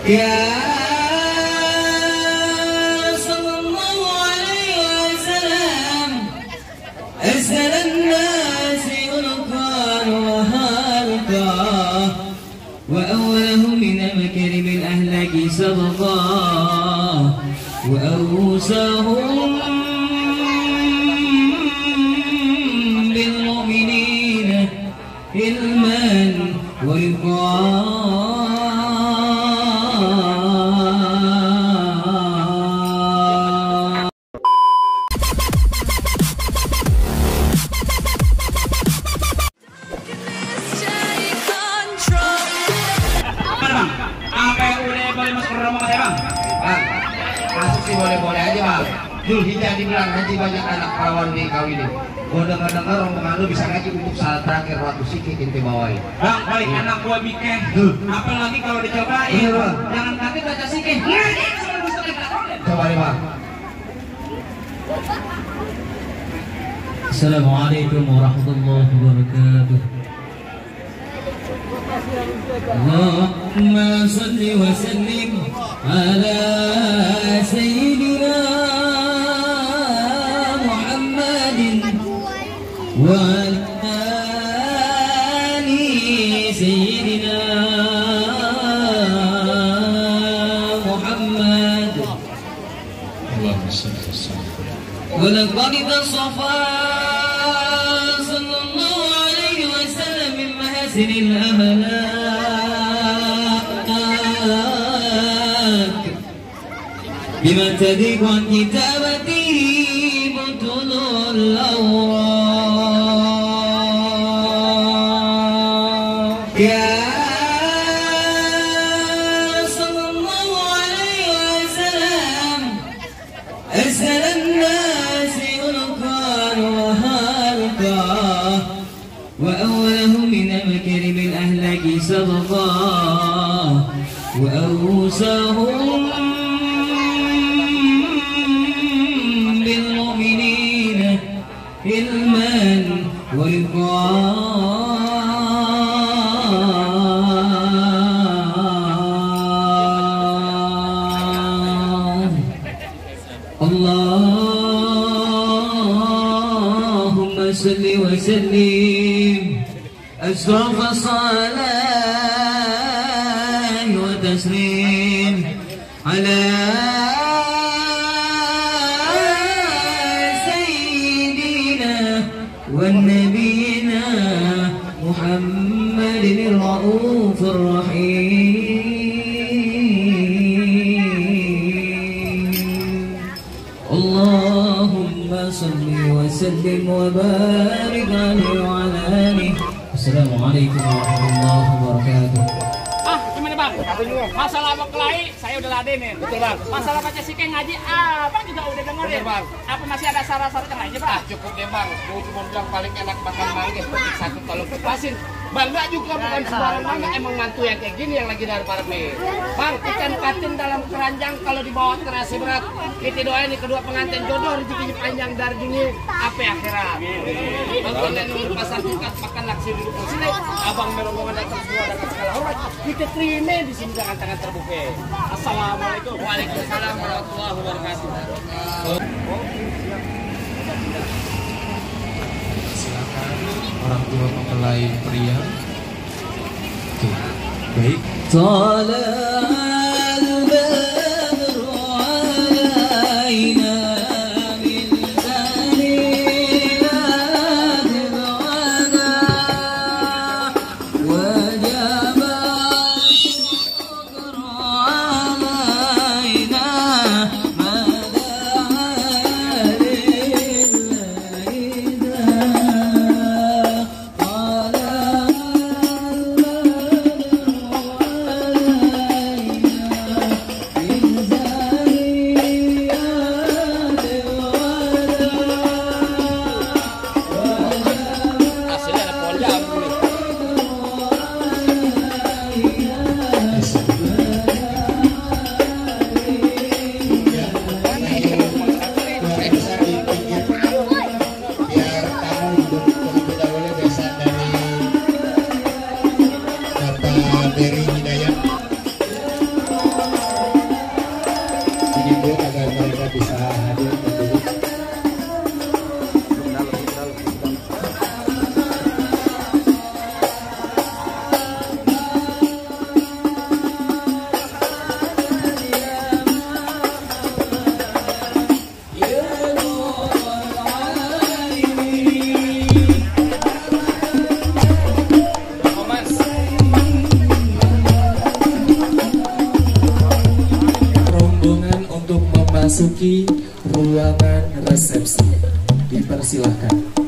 Ya sallallahu alaihi wasallam as'alan nasi ulqan wa halqa wa awwalahum min makarim al-ahlaki sabqa wa awsahum bil mu'minina ilman wa boleh-boleh aja bang. Zulhijjah dibilang haji banyak anak perawan dikawinin. Gua dengar-dengar rombongan lu bisa ngaji untuk saat terakhir waktu sikit inti bawain. Bang, balik anak gua bikin. Apalagi kalau dicobain. Jangan kaget baca sikit. Coba deh bang. Assalamualaikum warahmatullahi wabarakatuh. Allahumma salli wa sallim ala sayyidina Muhammadin wa ala ali sayyidina Muhammad. Allahumma salli wa sallim. Wa laqad tasafa sallallahu alaihi wasallam min mahasinil ahlak bima tadiqu an kitabatihi butulul awraq. Ya sallallahu alaihi wasallam as'alan nasi ulqan wa halqa wa awwalahum min makarim al-ahlaki sabqa wa awsahum bil mu'minina ilman wa Allahumma salli wa sallim asrafa salat wa taslim ala sayyidina wa nabiyina Muhammadin ar-raufur rahim. Allahumma salli wa sallim wa barik alaihi wa ala alihi. Assalamualaikum warahmatullahi wabarakatuh. Gimana bang? Masalah berkelahi saya udah ladenin. Betul bang. Masalah baca sikit ngaji abang juga udah dengerin. Bang. Apa masih ada syarat-syarat yang lainnya bang? Cukup deh bang. Gue cuma bilang paling enak makan manggis petik satu kalau kepasin. Bangga juga bukan sembarang bangga, emang mantu yang kayak gini yang lagi dari parme. Bang, ikan patin dalam keranjang kalau dibawa terasi berat. Kita doain nih kedua pengantin jodoh rezekinya panjang dari dunia apa akhirat. Bang dan nunggu pasar tukat makan laksi di rumah sini. Abang merombongan datang semua datang segala hormat. Kita terima di sini dengan tangan terbuka. Assalamualaikum. Waalaikumsalam warahmatullahi wabarakatuh. Orang tua mempelai pria. Baik. memasuki ruangan resepsi. Dipersilahkan.